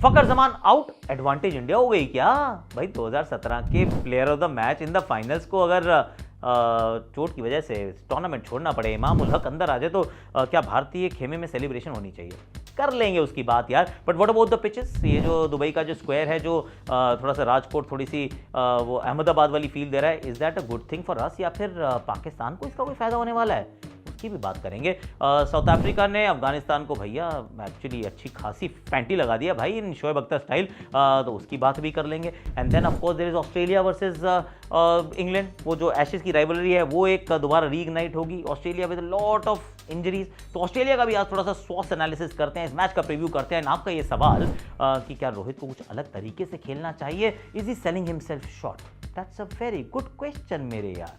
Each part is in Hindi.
फकर जमान आउट, एडवांटेज इंडिया हो गई क्या? भाई 2017 के player of the match in the finals को अगर चोट की वजह से टूर्नामेंट छोड़ना पड़े, इमाम उल हक अंदर आ जाए तो क्या भारतीय खेमे में सेलिब्रेशन होनी चाहिए? कर लेंगे उसकी बात यार, but what about the pitches? ये जो दुबई का जो स्क्वायर है, जो थोड़ा सा राजकोट, थोड़ी सी वो अहमदाबाद वाली फील दे रहा है, is that a good thing for us या फिर पाकिस्तान को इसका कोई फायदा होने वाला है? की भी बात करेंगे। साउथ अफ्रीका ने अफगानिस्तान को भैया एक्चुअली अच्छी खासी फैंटी लगा दिया भाई इन शोएब अख्तर स्टाइल, तो उसकी बात भी कर लेंगे। And then of course there is Australia versus England, वो जो एशेज की राइवलरी है वो एक दोबारा रीइग्नाइट होगी। Australia with lot of injuries, तो ऑस्ट्रेलिया का भी आज थोड़ा सा स्वास्थ्य एनालिसिस करते हैं, इस मैच का प्रीव्यू करते हैं। आपका ये सवाल कि क्या रोहित को कुछ अलग तरीके से खेलना चाहिए, is he selling himself short? That's a very good question मेरे यार।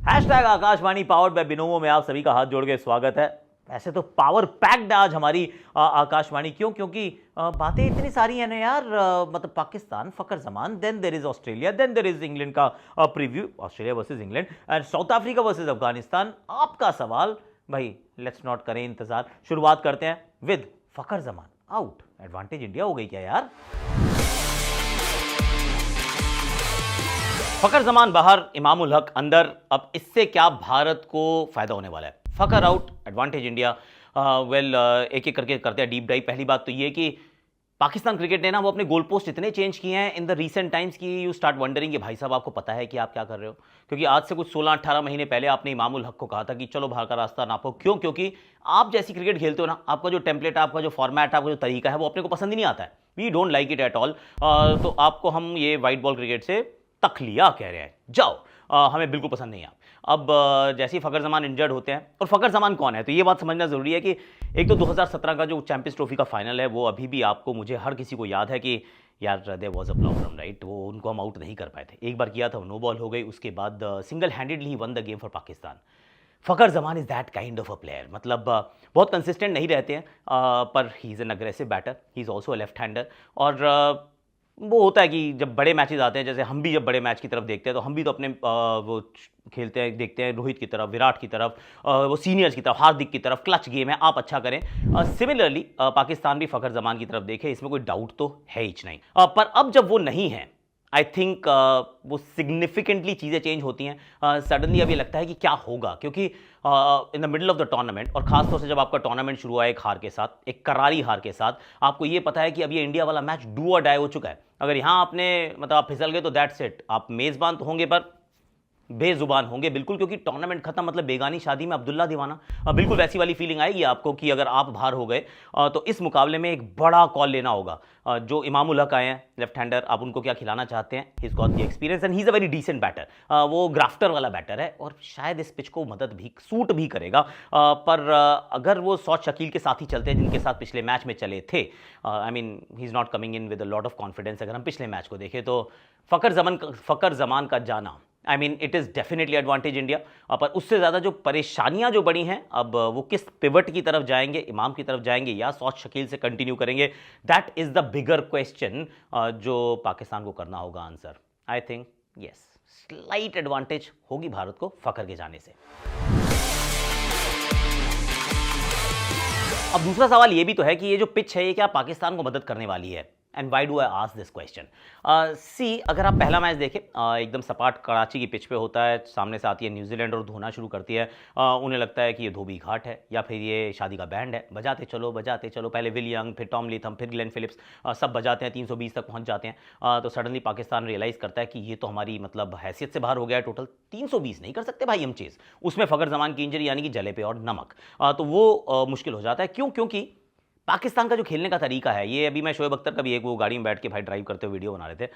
Hashtag Akashvani powered by Binomo में आप सभी का हाथ जोड़ के स्वागत है। ऐसे तो पावर पैक्ड आज हमारी आकाशवाणी, क्यों? क्योंकि बातें इतनी सारी हैं ना यार। मतलब Pakistan, Fakhar Zaman, then there is Australia, then there is England का preview, Australia versus England, and South Africa versus Afghanistan. आपका सवाल भाई, लेट्स नॉट करें इंतजार, शुरुआत करते हैं with Fakhar Zaman out, advantage India हो गई क्या यार? फकर जमान बाहर, इमाम उल हक अंदर, अब इससे क्या भारत को फायदा होने वाला है? फकर आउट, एडवांटेज इंडिया। वेल, एक एक करके करते हैं डीप डाइव। पहली बात तो ये कि पाकिस्तान क्रिकेट ने ना वो अपने गोल पोस्ट इतने चेंज किए हैं इन द रीसेंट टाइम्स की यू स्टार्ट वंडरिंग कि भाई साहब आपको पता है कि आप क्या कर रहे हो? क्योंकि आज से कुछ 16-18 महीने पहले आपने इमाम उल हक को कहा था कि चलो बाहर का रास्ता नापो। क्यों? क्योंकि आप जैसी क्रिकेट खेलते हो ना, आपका जो टेम्पलेट, आपका जो फॉर्मेट, आपका जो तरीका है वो अपने को पसंद ही नहीं आता है। We don't like it at all. तो आपको हम ये वाइट बॉल क्रिकेट से तखलिया कह रहे हैं, जाओ, हमें बिल्कुल पसंद नहीं है। अब जैसे ही फकर जमान इंजर्ड होते हैं, और फकर जमान कौन है, तो ये बात समझना जरूरी है कि एक तो 2017 का जो चैंपियंस ट्रॉफी का फाइनल है वो अभी भी आपको, मुझे, हर किसी को याद है कि यार there was a problem, right? वो उनको हम आउट नहीं कर पाए थे। एक बार किया था, नो बॉल हो गई, उसके बाद सिंगल हैंडेडली ही won the game for Pakistan. Fakhar Zaman is that kind of a player, मतलब बहुत कंसिस्टेंट नहीं रहते हैं, पर he is an aggressive batter, he is also a left hander. और वो होता है कि जब बड़े मैचेस आते हैं, जैसे हम भी जब बड़े मैच की तरफ देखते हैं तो हम भी तो अपने वो खेलते हैं, देखते हैं रोहित की तरफ, विराट की तरफ, वो सीनियर्स की तरफ, हार्दिक की तरफ, क्लच गेम है, आप अच्छा करें। सिमिलरली पाकिस्तान भी फकर जमान की तरफ देखे, इसमें कोई डाउट तो है ही नहीं। पर अब जब वो नहीं है, आई थिंक वो सिग्निफिकेंटली चीज़ें चेंज होती हैं। सडनली अब ये लगता है कि क्या होगा, क्योंकि in the middle of the tournament, और खासतौर से जब आपका टूर्नामेंट शुरू हुआ एक हार के साथ, एक करारी हार के साथ, आपको ये पता है कि अब ये इंडिया वाला मैच डू और डाई हो चुका है। अगर यहाँ आपने, मतलब आप फिसल गए तो दैट्स इट, आप मेज़बान तो होंगे पर बेजुबान होंगे बिल्कुल, क्योंकि टूर्नामेंट खत्म, मतलब बेगानी शादी में अब्दुल्ला दीवाना। बिल्कुल वैसी वाली फीलिंग आएगी आपको कि अगर आप बाहर हो गए। तो इस मुकाबले में एक बड़ा कॉल लेना होगा। जो इमाम उल हक आए हैं, लेफ्ट हैंडर, आप उनको क्या खिलाना चाहते हैं? He is got the experience and he is a very decent batter. वो ग्राफ्टर वाला बैटर है और शायद इस पिच को मदद भी, सूट भी करेगा। पर अगर वो सौद शकील के साथ ही चलते हैं जिनके साथ पिछले मैच में चले थे, I mean he is not coming in with a lot of confidence. अगर हम पिछले मैच को देखें तो फकर जमान का जाना, I mean it is definitely advantage India. पर उससे ज़्यादा जो परेशानियां जो बड़ी हैं, अब वो किस पिवट की तरफ जाएंगे, इमाम की तरफ जाएंगे या सौद शकील से कंटिन्यू करेंगे, that is the bigger question जो पाकिस्तान को करना होगा answer. I think yes, slight advantage होगी भारत को फकर के जाने से। अब दूसरा सवाल ये भी तो है कि ये जो पिच है ये क्या पाकिस्तान को मदद करने वाली है? And why do I ask this question? See, अगर आप पहला मैच देखें, एकदम सपाट कराची की पिच पे होता है, सामने से आती है न्यूजीलैंड और धोना शुरू करती है। उन्हें लगता है कि ये धोबी घाट है या फिर ये शादी का बैंड है, बजाते चलो बजाते चलो। पहले विल यंग, फिर टॉम लीथम, फिर ग्लेन फिलिप्स, सब बजाते हैं, 320 तक पहुंच जाते हैं। तो सडनली पाकिस्तान रियलाइज़ करता है कि ये तो हमारी, मतलब हैसियत से बाहर हो गया है। टोटल 320 नहीं कर सकते भाई हम चेज़, उसमें फकर जमान की इंजरी यानी कि जले पे और नमक, तो वो मुश्किल हो जाता है। क्यों? क्योंकि पाकिस्तान का जो खेलने का तरीका है, ये अभी मैं शोएब अख्तर का भी एक वो गाड़ी में बैठ के भाई ड्राइव करते हुए वीडियो बना रहे थे,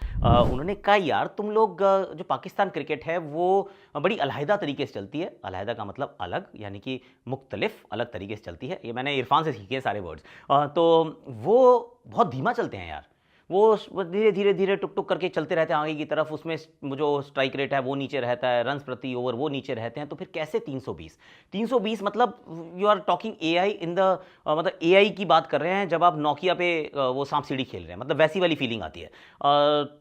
उन्होंने कहा यार तुम लोग, जो पाकिस्तान क्रिकेट है वो बड़ी अलहदा तरीके से चलती है। अलहदा का मतलब अलग, यानी कि मुख्तलिफ, अलग तरीके से चलती है। ये मैंने इरफान से सीखे सारे वर्ड्स। तो वो बहुत धीमा चलते हैं यार, वो धीरे धीरे धीरे टुक टुक करके चलते रहते हैं आगे की तरफ। उसमें जो स्ट्राइक रेट है वो नीचे रहता है, रन्स प्रति ओवर वो नीचे रहते हैं। तो फिर कैसे 320 मतलब you are talking AI in the, मतलब एआई की बात कर रहे हैं जब आप नोकिया पे वो सांप सीढ़ी खेल रहे हैं, मतलब वैसी वाली फीलिंग आती है।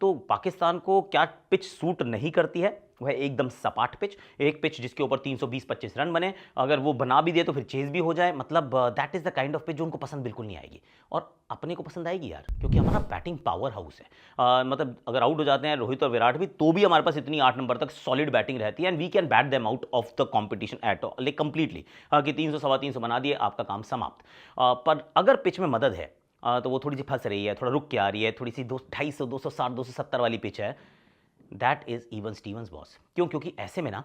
तो पाकिस्तान को क्या पिच सूट नहीं करती है? वो है एकदम सपाट पिच, एक पिच जिसके ऊपर 320-25 रन बने, अगर वो बना भी दे तो फिर चेज भी हो जाए। मतलब that is the kind of pitch जो उनको पसंद बिल्कुल नहीं आएगी, और अपने को पसंद आएगी यार, क्योंकि हमारा बैटिंग पावर हाउस है। मतलब अगर आउट हो जाते हैं रोहित और विराट भी, तो भी हमारे पास इतनी 8 नंबर तक सॉलिड बैटिंग रहती है, and we can bat them out of the competition at all completely, कि 300 सवा 300 बना दिए, आपका काम समाप्त। पर अगर पिच में मदद है तो वो थोड़ी सी फंस रही है, थोड़ा रुक के आ रही है, थोड़ी सी 250, 260, 270 वाली पिच है, that is even Stevens boss. क्यों? क्योंकि ऐसे में ना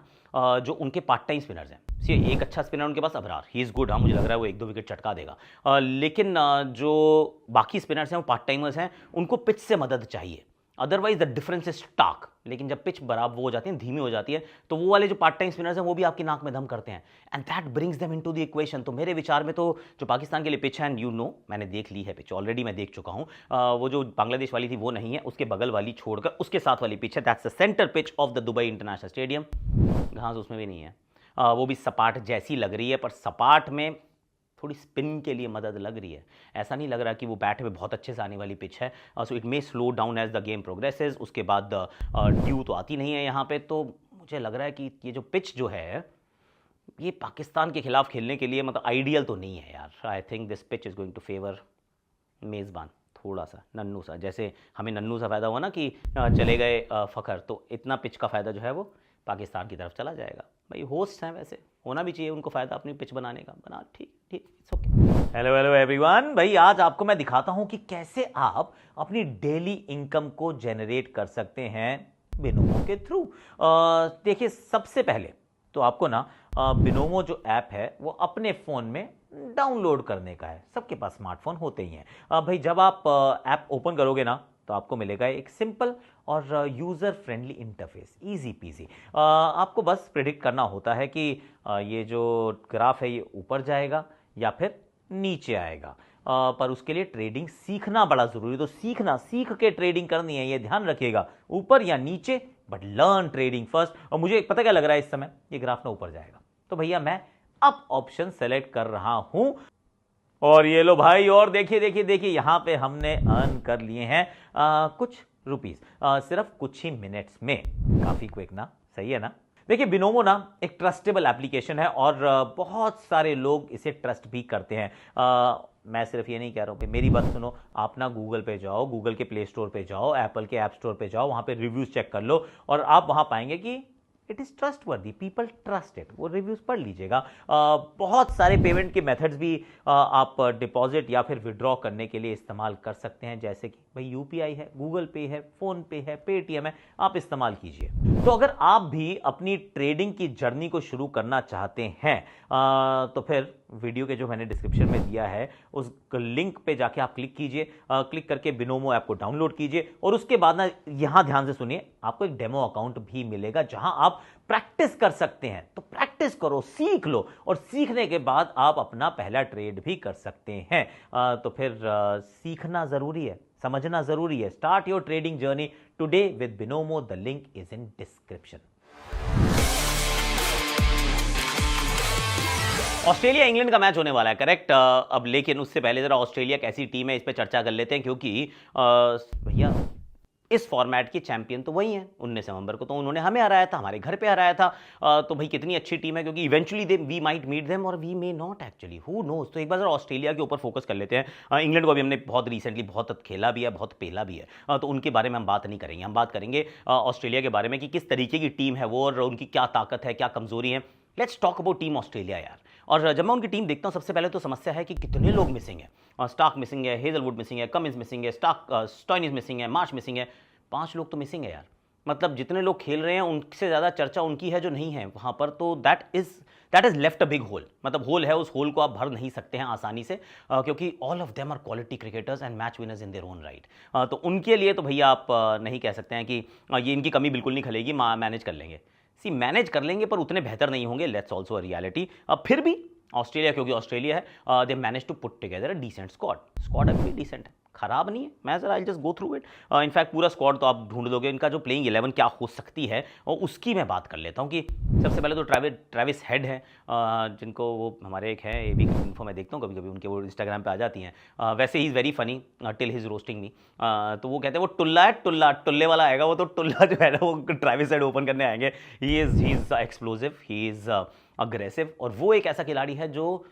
जो उनके पार्ट टाइम स्पिनर्स हैं, सी एक अच्छा स्पिनर उनके पास अबरार, ही इज़ गुड, हाँ मुझे लग रहा है वो 1-2 विकेट चटका देगा, लेकिन जो बाकी स्पिनर्स हैं वो पार्ट टाइमर्स हैं, उनको पिच से मदद चाहिए, otherwise the difference is stark. लेकिन जब पिच बराबर वो हो जाती है, धीमी हो जाती है, तो वो वाले जो पार्ट टाइम स्पिनर्स हैं वो भी आपकी नाक में दम करते हैं, and that brings them into the equation. तो मेरे विचार में तो जो पाकिस्तान के लिए पिच है, एंड यू नो मैंने देख ली है पिच ऑलरेडी, मैं देख चुका हूँ, वो जो बांग्लादेश वाली थी वो नहीं है, उसके बगल वाली छोड़कर उसके साथ वाली पिच है, that's the centre pitch of the Dubai international stadium. घास उसमें भी नहीं है, वो भी सपाट जैसी लग रही है, पर सपाट में थोड़ी स्पिन के लिए मदद लग रही है। ऐसा नहीं लग रहा कि वो बैट में बहुत अच्छे से आने वाली पिच है, so it may slow down as the game progresses. उसके बाद ड्यू तो आती नहीं है यहाँ पे, तो मुझे लग रहा है कि ये जो पिच जो है ये पाकिस्तान के खिलाफ खेलने के लिए मतलब आइडियल तो नहीं है यार। I think this pitch is going to favour मेज़बान, थोड़ा सा नन्नू सा, जैसे हमें नन्नू सा फ़ायदा हुआ ना कि चले गए फ़खर, तो इतना पिच का फ़ायदा जो है वो पाकिस्तान की तरफ चला जाएगा। भाई होस्ट हैं, वैसे होना भी चाहिए उनको फ़ायदा अपनी पिच बनाने का, बना ठीक ठीक, it's okay. Hello hello everyone, भाई आज आपको मैं दिखाता हूं कि कैसे आप अपनी डेली इनकम को जनरेट कर सकते हैं बिनोमो के थ्रू। देखिए सबसे पहले तो आपको ना बिनोमो जो ऐप है वो अपने फ़ोन में डाउनलोड करने का है। सबके पास स्मार्टफोन होते ही हैं। भाई जब आप ऐप ओपन करोगे ना तो आपको मिलेगा एक सिंपल और user friendly interface, easy PG. आपको बस प्रेडिक्ट करना होता है कि ये जो ग्राफ है ये ऊपर जाएगा या फिर नीचे आएगा, पर उसके लिए ट्रेडिंग सीखना बड़ा ज़रूरी है। तो सीख के ट्रेडिंग करनी है, ये ध्यान रखिएगा, ऊपर या नीचे, बट लर्न ट्रेडिंग फर्स्ट। और मुझे पता क्या लग रहा है इस समय, ये ग्राफ ना ऊपर जाएगा, तो भैया मैं अप ऑप्शन सेलेक्ट कर रहा हूं, और ये लो भाई, और देखिए देखिए देखिए यहां पे हमने अर्न कर लिए हैं कुछ रुपीस, सिर्फ कुछ ही मिनट्स में। काफी क्विक ना, सही है ना? देखिए बिनोमो ना एक ट्रस्टेबल एप्लीकेशन है, और बहुत सारे लोग इसे ट्रस्ट भी करते हैं। मैं सिर्फ ये नहीं कह रहा हूँ, मेरी बात सुनो, आप ना गूगल पे जाओ, गूगल के प्ले स्टोर पे जाओ, एप्पल के ऐप स्टोर पे जाओ, वहां पे रिव्यूज चेक कर लो, और आप वहां पाएंगे कि it is trustworthy, people trust it. वो रिव्यूज़ पढ़ लीजिएगा। बहुत सारे पेमेंट के मेथड्स भी आप डिपॉजिट या फिर विड्रॉ करने के लिए इस्तेमाल कर सकते हैं, जैसे कि भाई यूपीआई है, गूगल पे है, फ़ोन पे है, पेटीएम है, आप इस्तेमाल कीजिए। तो अगर आप भी अपनी ट्रेडिंग की जर्नी को शुरू करना चाहते हैं तो फिर वीडियो के जो मैंने डिस्क्रिप्शन में दिया है उस लिंक पे जाके आप क्लिक कीजिए, क्लिक करके बिनोमो ऐप को डाउनलोड कीजिए, और उसके बाद ना यहां ध्यान से सुनिए, आपको एक डेमो अकाउंट भी मिलेगा जहां आप प्रैक्टिस कर सकते हैं। तो प्रैक्टिस करो, सीख लो, और सीखने के बाद आप अपना पहला ट्रेड भी कर सकते हैं। तो फिर सीखना जरूरी है, समझना जरूरी है। Start your trading journey today with Binomo, the link is in description. Australia England का मैच होने वाला है, करेक्ट? अब लेकिन उससे पहले जरा ऑस्ट्रेलिया कैसी टीम है इस पे चर्चा कर लेते हैं, क्योंकि भैया इस फॉर्मेट के चैंपियन तो वही हैं। 19 नवंबर को तो उन्होंने हमें हराया था, हमारे घर पे हराया था। तो भाई कितनी अच्छी टीम है, क्योंकि eventually they we might meet them or we may not, actually who knows. तो एक बार जरा ऑस्ट्रेलिया के ऊपर फोकस कर लेते हैं। इंग्लैंड को अभी हमने बहुत रिसेंटली बहुत खेला भी है, बहुत पेला भी है, तो उनके बारे में हम बात नहीं करेंगे। हम बात करेंगे ऑस्ट्रेलिया के बारे में कि किस तरीके की टीम है वो, और उनकी क्या ताकत है, क्या कमजोरी है। Let's talk about team Australia यार। और जब मैं उनकी टीम देखता हूं, सबसे पहले तो समस्या है कि कितने लोग मिसिंग है। स्टार्क मिसिंग है, हेजलवुड मिसिंग है, कमिंस मिसिंग है, स्टॉइनिस मिसिंग है, मार्श मिसिंग है। 5 लोग तो मिसिंग है यार। मतलब जितने लोग खेल रहे हैं उनसे ज़्यादा चर्चा उनकी है जो नहीं है वहाँ पर। तो that is left a big hole. मतलब होल है, उस होल को आप भर नहीं सकते हैं आसानी से, क्योंकि all of them are quality cricketers and match winners in their own right. तो उनके लिए तो भैया आप नहीं कह सकते हैं कि ये इनकी कमी बिल्कुल नहीं खलेगी, मैनेज कर लेंगे। मैनेज कर लेंगे, पर उतने बेहतर नहीं होंगे, लेट्स ऑल्सो अ रियलिटी। फिर भी ऑस्ट्रेलिया, क्योंकि ऑस्ट्रेलिया है, they manage to put together a decent squad अभी भी डिसेंट है, खराब नहीं है, मैं जरा I just go through it. In fact पूरा स्क्वाड तो आप ढूंढ लोगे, इनका जो प्लेइंग 11 क्या हो सकती है और उसकी मैं बात कर लेता हूँ कि सबसे पहले तो ट्रेविस हेड है, जिनको वो हमारे एक है, ये भी इन्फो मैं देखता हूँ कभी कभी उनके, वो इंस्टाग्राम पे आ जाती हैं। वैसे he is very funny till his roasting me. तो वो कहते हैं वो टुल्ला है, टुल्ला टुल्ले वाला आएगा वो, तो टुल्ला जो है ना वो ट्रेविस हेड ओपन करने आएंगे। He is explosive, he is aggressive, और वो एक ऐसा खिलाड़ी है जो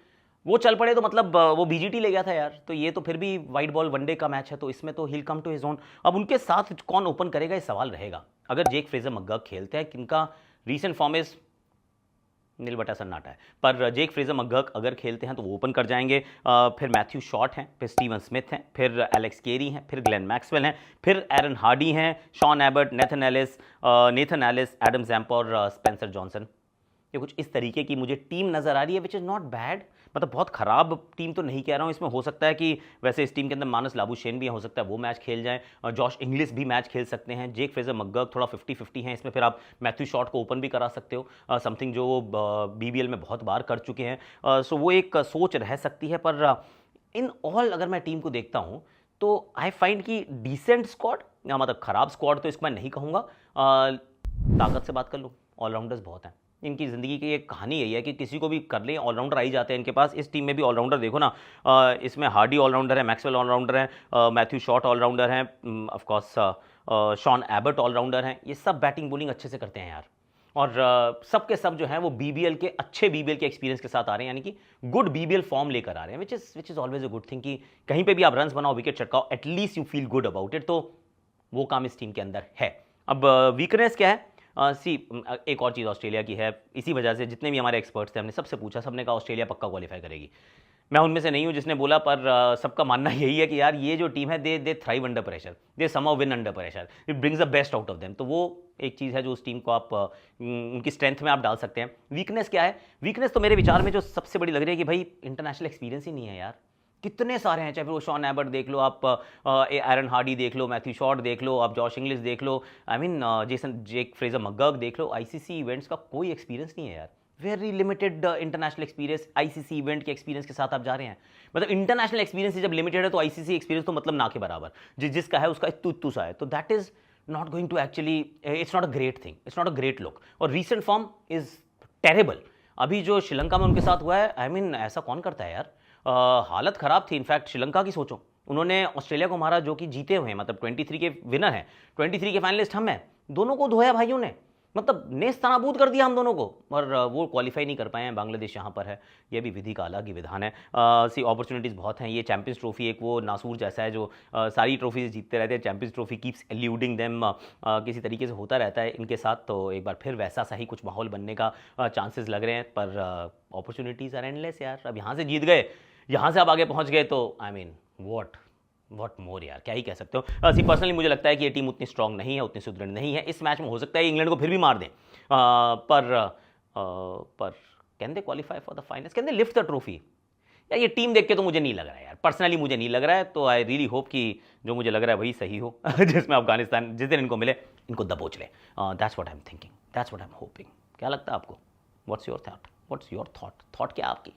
वो चल पड़े तो मतलब वो बीजीटी ले गया था यार, तो ये तो फिर भी वाइट बॉल वनडे का मैच है, तो इसमें तो हिल कम टू हिज ओन। अब उनके साथ कौन ओपन करेगा ये सवाल रहेगा। अगर जेक फ्रेजर मकगर्क खेलते हैं, किनका रीसेंट फॉर्म इज नील बटा सन्नाटा है, पर जेक फ्रेजर मकगर्क अगर खेलते हैं तो वो ओपन कर जाएंगे। फिर मैथ्यू शॉट हैं, फिर स्टीवन स्मिथ हैं, फिर एलेक्स केरी हैं, फिर ग्लेन मैक्सवेल हैं, फिर एरन हार्डी हैं, Sean Abbott, Nathan Ellis, Adam Zampa और स्पेंसर जॉनसन। ये कुछ इस तरीके की मुझे टीम नज़र आ रही है, विच इज़ नॉट बैड। मतलब बहुत ख़राब टीम तो नहीं कह रहा हूँ, इसमें हो सकता है कि वैसे इस टीम के अंदर मानस लाबुशेन भी हो सकता है वो मैच खेल जाएं, और जॉश इंग्लिश भी मैच खेल सकते हैं, जेक फ्रेजर मकगर्क थोड़ा 50-50 हैं इसमें, फिर आप मैथ्यू शॉट को ओपन भी करा सकते हो, समथिंग जो BBL में बहुत बार कर चुके हैं। सो वो एक सोच रह सकती है, पर इन ऑल अगर मैं टीम को देखता हूँ तो आई फाइंड कि डिसेंट स्क्वाड, मतलब ख़राब स्क्वाड तो इसको मैं नहीं कहूँगा। ताकत से बात कर लूँ, ऑलराउंडर्स बहुत हैं, इनकी ज़िंदगी की एक कहानी यही है कि किसी को भी कर लें ऑलराउंडर आ ही जाते हैं इनके पास। इस टीम में भी ऑलराउंडर देखो ना, इसमें हार्डी ऑलराउंडर है, मैक्सवेल ऑलराउंडर है, मैथ्यू शॉट ऑलराउंडर हैं, ऑफकोर्स शॉन एबर्ट ऑलराउंडर हैं। ये सब बैटिंग बॉलिंग अच्छे से करते हैं यार, और सब के सब जो हैं वो BBL के अच्छे BBL के एक्सपीरियंस के साथ आ रहे हैं, यानी कि गुड BBL फॉर्म लेकर आ रहे हैं, which is always a good thing कि कहीं पे भी आप रन्स बनाओ, विकेट छटकाओ, at least you feel good about it. तो वो काम इस टीम के अंदर है। अब वीकनेस क्या है? एक और चीज़ ऑस्ट्रेलिया की है, इसी वजह से जितने भी हमारे एक्सपर्ट्स थे हमने सबसे पूछा, सबने कहा ऑस्ट्रेलिया पक्का क्वालिफाई करेगी। मैं उनमें से नहीं हूँ जिसने बोला, पर सबका मानना यही है कि यार ये जो टीम है दे thrive under pressure, they somehow win under pressure, it brings the best out of them. तो वो एक चीज़ है जो उस टीम को आप उनकी स्ट्रेंथ में आप डाल सकते हैं। वीकनेस क्या है? वीकनेस तो मेरे विचार में जो सबसे बड़ी लग रही है कि भाई इंटरनेशनल एक्सपीरियंस ही नहीं है यार। कितने सारे हैं, चाहे फिर वो शॉन एबर्ट देख लो आप, एरन हार्डी देख लो, मैथ्यू शॉट देख लो, आप जॉश इंग्लिश देख लो, आई मीन जेक फ्रेजर मकगर्क देख लो। ICC इवेंट्स का कोई एक्सपीरियंस नहीं है यार, very limited international experience. ICC event के एक्सपीरियंस के साथ आप जा रहे हैं, मतलब इंटरनेशनल एक्सपीरियंस जब लिमिटेड है तो ICC एक्सपीरियंस तो मतलब ना के बराबर, जिसका है उसका इत्तू इत्तू सा है, तो that is not going to actually, it's not a great thing, it's not a great look. और रीसेंट फॉर्म इज टेरेबल। अभी जो श्रीलंका में उनके साथ हुआ है, आई मीन ऐसा कौन करता है यार। हालत ख़राब थी। इनफैक्ट श्रीलंका की सोचो, उन्होंने ऑस्ट्रेलिया को मारा जो कि जीते हुए हैं, मतलब 23 के विनर हैं, 23 के फाइनलिस्ट हम हैं, दोनों को धोया भाइयों ने, मतलब नेस्तनाबूद कर दिया हम दोनों को, और वो क्वालिफाई नहीं कर पाए हैं। बांग्लादेश यहाँ पर है, ये भी विधि का अलग ही विधान है। सी अपॉर्चुनिटीज़ बहुत हैं। ये चैंपियंस ट्रॉफी एक वो नासूर जैसा है जो सारी ट्रॉफीज जीतते रहते हैं, चैंपियंस ट्रॉफी कीप्स एल्यूडिंग देम, किसी तरीके से होता रहता है इनके साथ। तो एक बार फिर वैसा सा ही कुछ माहौल बनने का चांसेस लग रहे हैं, पर अपॉर्चुनिटीज़ आर एंडलेस यार। अब यहाँ से जीत गए, यहाँ से आप आगे पहुँच गए, तो आई मीन व्हाट मोर यार, क्या ही कह सकते हो। सी पर्सनली मुझे लगता है कि ये टीम उतनी स्ट्रांग नहीं है, उतनी सुदृढ़ नहीं है। इस मैच में हो सकता है इंग्लैंड को फिर भी मार दें, पर can they qualify for the finals, can they lift the trophy? यार ये टीम देख के तो मुझे नहीं लग रहा है यार, पर्सनली मुझे नहीं लग रहा है। तो आई रियली होप कि जो मुझे लग रहा है वही सही हो जिसमें अफगानिस्तान जिस दिन इनको मिले इनको दबोच ले। That's what I am thinking, that's what I am hoping. क्या लगता है आपको? व्हाट्स योर थॉट क्या आपकी?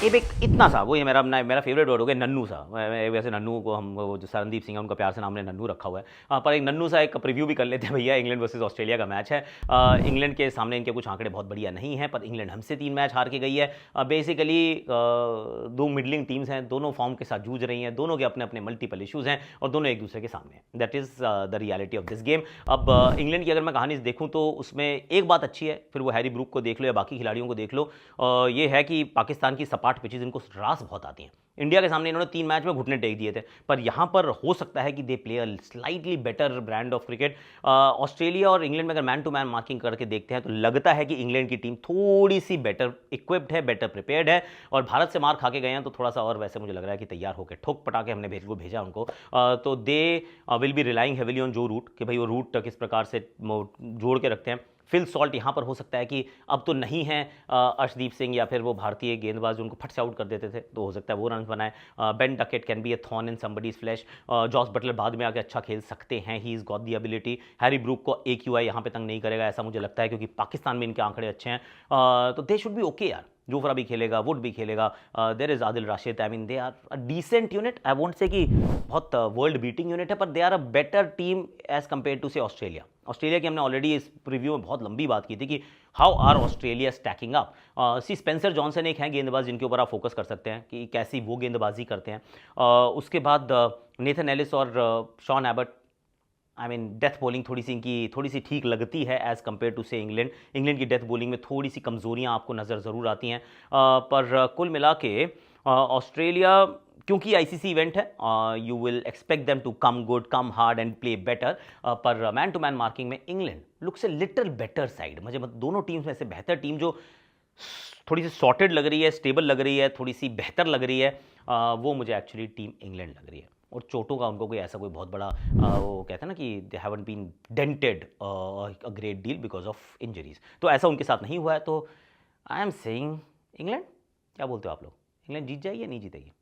एक इतना सा, वो ये मेरा फेवरेट वर्ड हो गया, नन्नू सा। वैसे नन्नू को हम, वो जो सरनदीप सिंह है उनका प्यार से नाम ने नन्नू रखा हुआ है, पर एक नन्नू सा एक प्रीव्यू भी कर लेते हैं भैया। इंग्लैंड वर्सेस ऑस्ट्रेलिया का मैच है। इंग्लैंड के सामने इनके कुछ आंकड़े बहुत बढ़िया नहीं है, पर इंग्लैंड हमसे 3 मैच हार के गई है। बेसिकली 2 मिडलिंग टीम्स हैं, दोनों फॉर्म के साथ जूझ रही हैं, दोनों के अपने अपने मल्टीपल इशूज़ हैं और दोनों एक दूसरे के सामने। That is the reality of this game. अब इंग्लैंड की अगर मैं कहानी देखूँ तो उसमें एक बात अच्छी है, फिर वो हैरी ब्रूक को देख लो या बाकी खिलाड़ियों को देख लो, ये है कि पाकिस्तान की सपाट पिचेज इनको रास बहुत आती हैं। इंडिया के सामने इन्होंने 3 मैच में घुटने टेक दिए थे, पर यहाँ पर हो सकता है कि they play a slightly better brand of cricket. Australia और इंग्लैंड में अगर मैन टू मैन मार्किंग करके देखते हैं तो लगता है कि इंग्लैंड की टीम थोड़ी सी बेटर इक्विप्ड है, बेटर प्रिपेयर्ड है, और भारत से मार खा के गए हैं तो थोड़ा सा और वैसे मुझे लग रहा है कि तैयार होकर ठोक पटा के हमने भेजा उनको। तो they will be relying heavily on जो रूट, कि भाई वो रूट किस प्रकार से जोड़ के रखते हैं। फिल सॉल्ट यहाँ पर हो सकता है कि अब तो नहीं है अर्शदीप सिंह या फिर वो भारतीय गेंदबाज उनको फट से आउट कर देते थे, तो हो सकता है वो रन बनाए। Ben Duckett can be a thorn in somebody's flesh. Jos Buttler बाद में आके अच्छा खेल सकते हैं, he is got the ability. Harry Brook को AQI यहाँ पे तंग नहीं करेगा ऐसा मुझे लगता है, क्योंकि पाकिस्तान में इनके आंकड़े अच्छे हैं। तो दे शुड बी ओके यार, जोफ्रा भी खेलेगा, वुड भी खेलेगा, there is Adil Rashid. I mean they are a decent unit. I won't say कि बहुत वर्ल्ड बीटिंग यूनिट है, पर they are a better team as compared to say Australia. Australia की हमने ऑलरेडी इस रिव्यू में बहुत लंबी बात की थी कि how are Australia stacking up. See Spencer Johnson एक हैं गेंदबाज जिनके ऊपर आप फोकस कर सकते हैं कि कैसी वो गेंदबाजी करते हैं। उसके बाद नेथन एलिस और Sean Abbott, I mean death bowling थोड़ी सी ठीक लगती है as compared to say England. England की डेथ बॉलिंग में थोड़ी सी कमजोरियां आपको नज़र ज़रूर आती हैं, पर कुल मिला के ऑस्ट्रेलिया, क्योंकि आईसीसी इवेंट है, you will expect them to come good, come hard and play better. पर मैन टू मैन मार्किंग में England looks a little better side. मुझे दोनों टीम्स में से बेहतर टीम जो थोड़ी सी सॉर्टेड लग रही है, स्टेबल लग रही है, थोड़ी सी बेहतर लग रही है, वो मुझे एक्चुअली टीम इंग्लैंड लग रही है। और चोटों का उनको कोई ऐसा कोई बहुत बड़ा वो कहते हैं ना कि they haven't been dented a great deal because of injuries, तो ऐसा उनके साथ नहीं हुआ है। तो आई एम सेइंग इंग्लैंड। क्या बोलते हो आप लोग, इंग्लैंड जीत जाएगी या नहीं जीतेगी?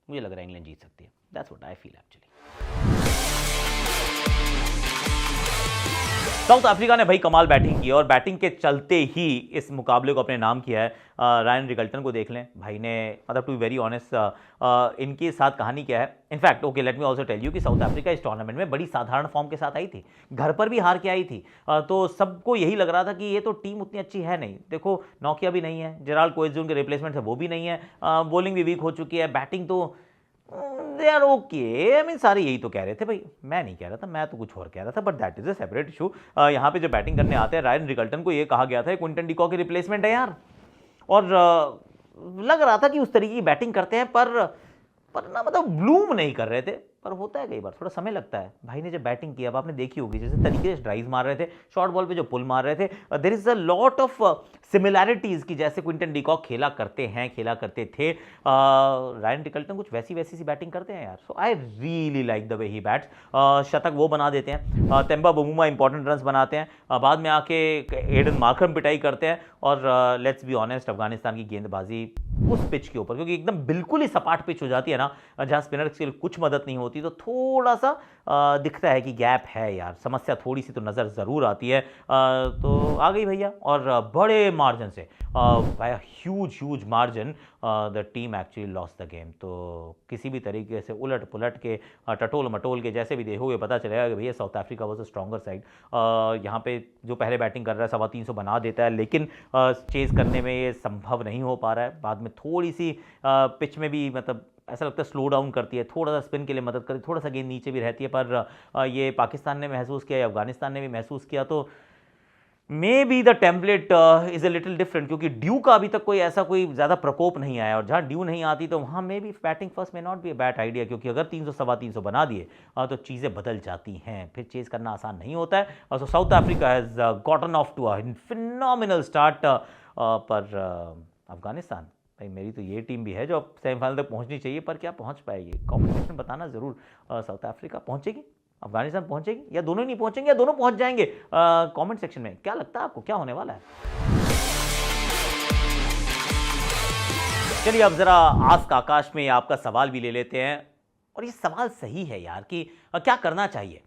मुझे लग रहा है इंग्लैंड जीत सकती है। That's what I feel actually. South Africa ने भाई कमाल बैटिंग की और बैटिंग के चलते ही इस मुकाबले को अपने नाम किया है। रायन रिगल्टन को देख लें भाई ने, मतलब टू बी वेरी ऑनेस्ट, इनके साथ कहानी क्या है। In fact okay let me also tell you कि साउथ अफ्रीका इस टूर्नामेंट में बड़ी साधारण फॉर्म के साथ आई थी, घर पर भी हार के आई थी। तो सबको यही लग रहा था कि ये तो टीम उतनी अच्छी है नहीं। देखो नौकिया भी नहीं है, जेराल्ड कोएजून के रिप्लेसमेंट है वो भी नहीं है, बॉलिंग भी वीक हो चुकी है, बैटिंग तो they are okay. I mean सारे यही तो कह रहे थे भाई, मैं नहीं कह रहा था, मैं तो कुछ और कह रहा था, but that is a separate issue. यहाँ पे जो बैटिंग करने आते हैं, रायन रिगल्टन को ये कहा गया था क्विंटन डिकॉक की रिप्लेसमेंट है यार, और लग रहा था कि उस तरीके की बैटिंग करते हैं, पर ना मतलब ब्लूम नहीं कर रहे थे। पर होता है कई बार, थोड़ा समय लगता है। भाई ने जब बैटिंग की, अब आपने देखी होगी जैसे तरीके से ड्राइव मार रहे थे, शॉर्ट बॉल पे जो पुल मार रहे थे, there is a lot of similarities की जैसे क्विंटन डिकॉक खेला करते हैं, खेला करते थे। रायन रिगल्टन कुछ वैसी सी बैटिंग करते हैं यार। So I really like the way he bats. शतक वो बना देते हैं, तेम्बा बमूमा इंपॉर्टेंट रन्स बनाते हैं, बाद में आके एडन मार्करम पिटाई करते हैं। और लेट्स बी ऑनेस्ट, अफगानिस्तान की गेंदबाजी उस पिच के ऊपर, क्योंकि एकदम बिल्कुल ही सपाट पिच हो जाती है ना, जहां स्पिनर्स के लिए कुछ मदद नहीं होती, तो थोड़ा सा दिखता है कि गैप है यार, समस्या थोड़ी सी तो नज़र ज़रूर आती है। तो आ गई भैया, और बड़े मार्जिन से, by huge margin the team actually lost the game. तो किसी भी तरीके से उलट पुलट के, टटोल मटोल के, जैसे भी देखोगे पता चलेगा कि भैया south Africa was a stronger side. यहाँ पे जो पहले बैटिंग कर रहा है 350 बना देता है, लेकिन चेज़ करने में ये संभव नहीं हो पा रहा है। बाद में थोड़ी सी पिच में भी मतलब ऐसा लगता है स्लो डाउन करती है, थोड़ा सा स्पिन के लिए मदद करती है, थोड़ा सा गेंद नीचे भी रहती है। पर ये पाकिस्तान ने महसूस किया, अफगानिस्तान ने भी महसूस किया, तो may be the template is a little different, क्योंकि ड्यू का अभी तक कोई ऐसा कोई ज़्यादा प्रकोप नहीं आया, और जहाँ ड्यू नहीं आती तो वहाँ मे बी बैटिंग फर्स्ट में not be a bad idea, क्योंकि अगर 300 350 बना दिए तो चीज़ें बदल जाती हैं, फिर चेज़ करना आसान नहीं होता है। So South Africa has gotten off to a phenomenal start. पर अफगानिस्तान भाई, मेरी तो ये टीम भी है जो अब सेमीफाइनल तक पहुंचनी चाहिए, पर क्या पहुंच पाएगी? कमेंट सेक्शन में बताना जरूर। साउथ अफ्रीका पहुंचेगी, अफगानिस्तान पहुंचेगी, या दोनों नहीं पहुंचेंगे, या दोनों पहुंच जाएंगे? कमेंट सेक्शन में क्या लगता है आपको, क्या होने वाला है? चलिए अब जरा आस्क आकाश में आपका सवाल भी ले लेते हैं, और ये सवाल सही है यार कि क्या करना चाहिए।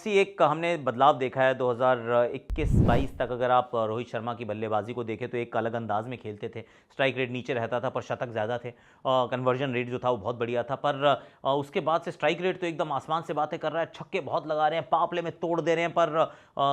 एक हमने बदलाव देखा है 2021-22 तक। अगर आप रोहित शर्मा की बल्लेबाजी को देखें तो एक अलग अंदाज में खेलते थे, स्ट्राइक रेट नीचे रहता था पर शतक ज़्यादा थे, कन्वर्जन रेट जो था वो बहुत बढ़िया था। पर उसके बाद से स्ट्राइक रेट तो एकदम आसमान से बातें कर रहा है, छक्के बहुत लगा रहे हैं, पावर प्ले में तोड़ दे रहे हैं, पर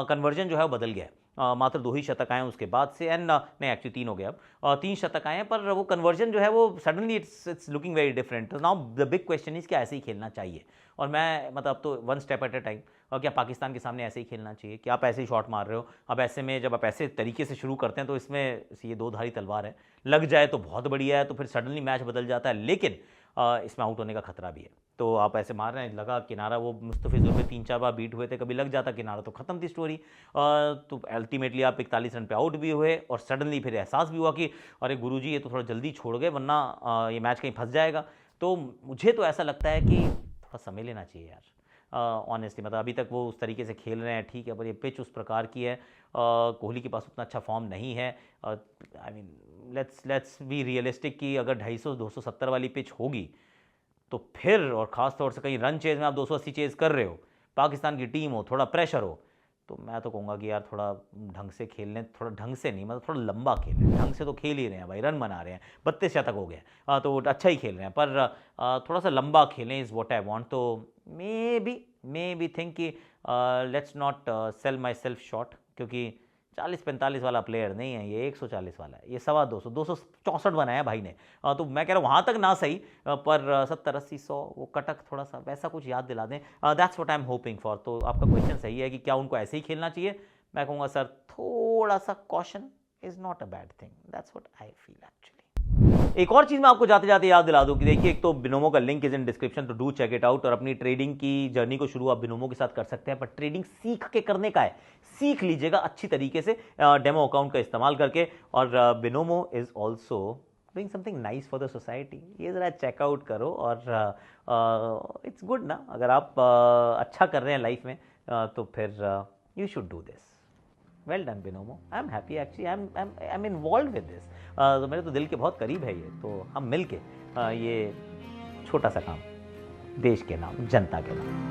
कन्वर्जन जो है वो बदल गया है। मात्र 2 ही शतक आए उसके बाद से, एंड नहीं एक्चुअली 3 हो गए, अब 3 शतक आए हैं, पर वो कन्वर्जन जो है वो suddenly it's looking very different. Now the big question is कि ऐसे ही खेलना चाहिए, और मैं मतलब तो one step at A time. और क्या पाकिस्तान के सामने ऐसे ही खेलना चाहिए? कि आप ऐसे ही शॉट मार रहे हो, अब ऐसे में जब आप ऐसे तरीके से शुरू करते हैं तो इसमें ये 2 धारी तलवार है, लग जाए तो बहुत बढ़िया है, तो फिर सडनली मैच बदल जाता है, लेकिन इसमें आउट होने का खतरा भी है। तो आप ऐसे मार रहे हैं, लगा किनारा, वो मुस्तफिजुर पे 3-4 बार बीट हुए थे, कभी लग जाता किनारा तो खत्म थी स्टोरी। तो अल्टीमेटली आप 41 रन पे आउट भी हुए, और सडनली फिर एहसास भी हुआ कि अरे गुरुजी ये तो थोड़ा जल्दी छोड़ गए, वरना ये मैच कहीं फंस जाएगा। तो मुझे तो ऐसा लगता है कि थोड़ा समय लेना चाहिए यार, ऑनेस्टली। मतलब अभी तक वो उस तरीके से खेल रहे हैं, ठीक है, पर ये पिच उस प्रकार की है, कोहली के पास उतना अच्छा फॉर्म नहीं है। I mean let's be realistic कि अगर 250-270 वाली पिच होगी तो फिर, और ख़ास तौर से कहीं रन चेज़ में आप 280 चेज़ कर रहे हो, पाकिस्तान की टीम हो, थोड़ा प्रेशर हो, तो मैं तो कहूँगा कि यार थोड़ा ढंग से खेल लें, थोड़ा ढंग से नहीं मतलब थोड़ा लंबा खेल लें। ढंग से तो खेल ही रहे हैं भाई, रन बना रहे हैं, 32 शतक हो गए, तो अच्छा ही खेल रहे हैं, पर थोड़ा सा लंबा खेलें इज़ व्हाट आई वांट। तो मे बी थिंक कि let's not sell my self short, क्योंकि 40-45 वाला प्लेयर नहीं है ये, 140 वाला है ये, 250 264 बनाया भाई ने। तो मैं कह रहा हूँ वहाँ तक ना सही, पर 70-80-100 वो कटक थोड़ा सा वैसा कुछ याद दिला दें। That's what I am hoping for. तो आपका क्वेश्चन सही है कि क्या उनको ऐसे ही खेलना चाहिए। मैं कहूँगा सर थोड़ा सा caution is not a bad thing, that's what I feel actually. एक और चीज़ मैं आपको जाते जाते याद दिला दूं कि देखिए, एक तो बिनोमो का लिंक इज इन डिस्क्रिप्शन, तो डू चेक इट आउट, और अपनी ट्रेडिंग की जर्नी को शुरू आप बिनोमो के साथ कर सकते हैं, पर ट्रेडिंग सीख के करने का है, सीख लीजिएगा अच्छी तरीके से डेमो अकाउंट का इस्तेमाल करके। और Binomo is also doing something nice for the society, ये ज़रा चेकआउट करो। और इट्स गुड ना, अगर आप अच्छा कर रहे हैं लाइफ में तो फिर you should do this. Well done Binomo, I am happy actually, I am involve with this. तो मेरे तो दिल के बहुत करीब है ये, तो हम मिल के ये छोटा सा काम देश के नाम, जनता के नाम।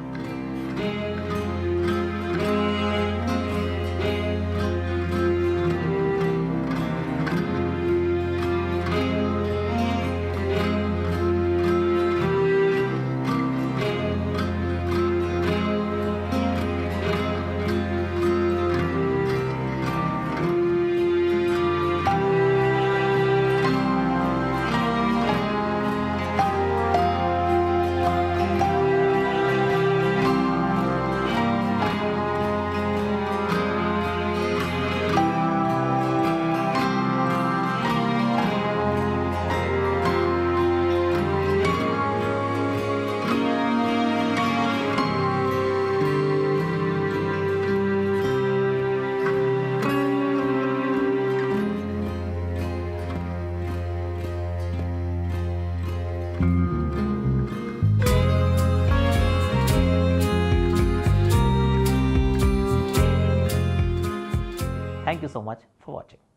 Thank you so much for watching.